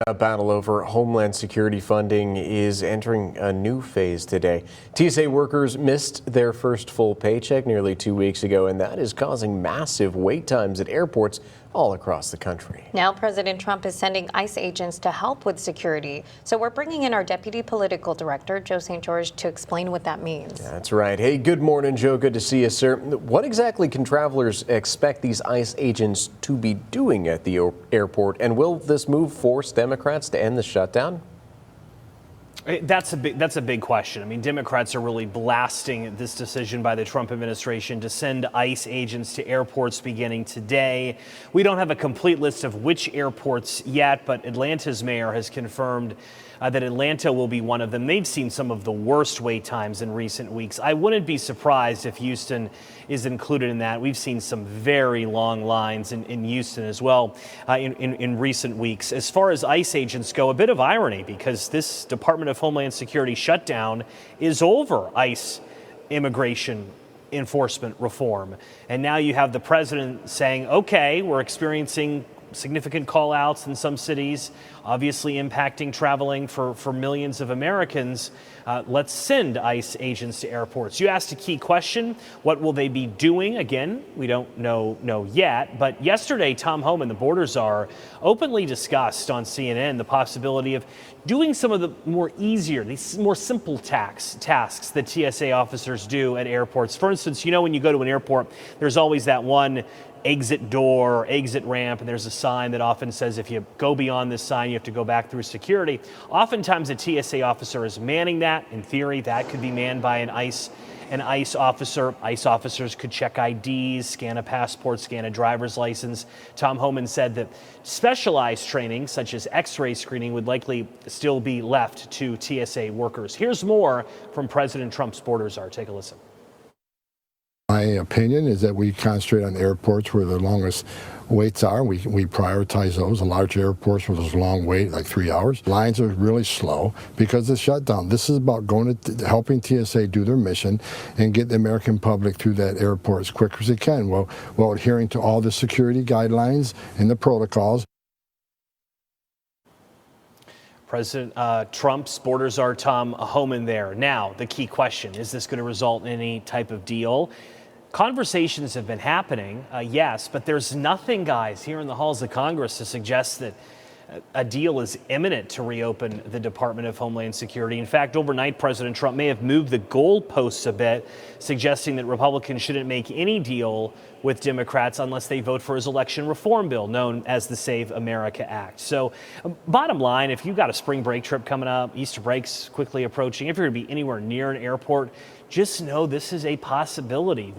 A battle over Homeland Security funding is entering a new phase today. TSA workers missed their first full paycheck nearly 2 weeks ago, and that is causing massive wait times at airports all across the country. Now President Trump is sending ICE agents to help with security. So we're bringing in our Deputy Political Director, Joe St. to explain what that means. That's right. Hey, good morning, Joe. Good to see you, sir. What exactly can travelers expect these ICE agents to be doing at the airport? And will this move force Democrats to end the shutdown? That's a big question. I mean, Democrats are really blasting this decision by the Trump administration to send ICE agents to airports beginning today. We don't have a complete list of which airports yet, but Atlanta's mayor has confirmed that Atlanta will be one of them. They've seen some of the worst wait times in recent weeks. I wouldn't be surprised if Houston is included in that. We've seen some very long lines in Houston as well in recent weeks. As far as ICE agents go, a bit of irony because this Department of Homeland Security shutdown is over ICE immigration enforcement reform. And now you have the president saying, okay, we're experiencing significant call outs in some cities, obviously impacting traveling for millions of Americans. Let's send ICE agents to airports. You asked a key question. What will they be doing? Again, we don't know yet. But yesterday, Tom Homan, the border czar, openly discussed on CNN the possibility of doing some of the these more simple tasks that TSA officers do at airports. For instance, you know, when you go to an airport, there's always that one exit door, exit ramp, and there's a sign that often says if you go beyond this sign, you have to go back through security. Oftentimes, a TSA officer is manning that. In theory, that could be manned by an ICE officer. ICE officers could check IDs, scan a passport, scan a driver's license. Tom Homan said that specialized training, such as X-ray screening, would likely still be left to TSA workers. Here's more from President Trump's border czar. Take a listen. My opinion is that we concentrate on airports where the longest waits are. We prioritize those. The large airports where there's a long wait, like 3 hours. Lines are really slow because of the shutdown. This is about helping TSA do their mission and get the American public through that airport as quick as they can while adhering to all the security guidelines and the protocols. President Trump's border czar Tom Homan there. Now, the key question, is this going to result in any type of deal? Conversations have been happening, yes, but there's nothing, guys, here in the halls of Congress to suggest that a deal is imminent to reopen the Department of Homeland Security. In fact, overnight, President Trump may have moved the goalposts a bit, suggesting that Republicans shouldn't make any deal with Democrats unless they vote for his election reform bill, known as the Save America Act. So bottom line, if you've got a spring break trip coming up, Easter break's quickly approaching, if you're going to be anywhere near an airport, just know this is a possibility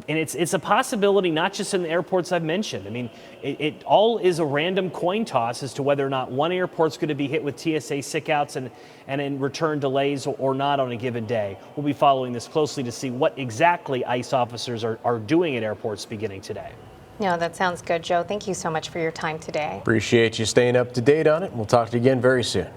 and it's a possibility not just in the airports I've mentioned. I mean, it all is a random coin toss as to whether or not one airport's going to be hit with TSA sick-outs and in return delays or not on a given day. We'll be following this closely to see what exactly ICE officers are doing at airports beginning today. No, that sounds good, Joe. Thank you so much for your time today. Appreciate you staying up to date on it. We'll talk to you again very soon.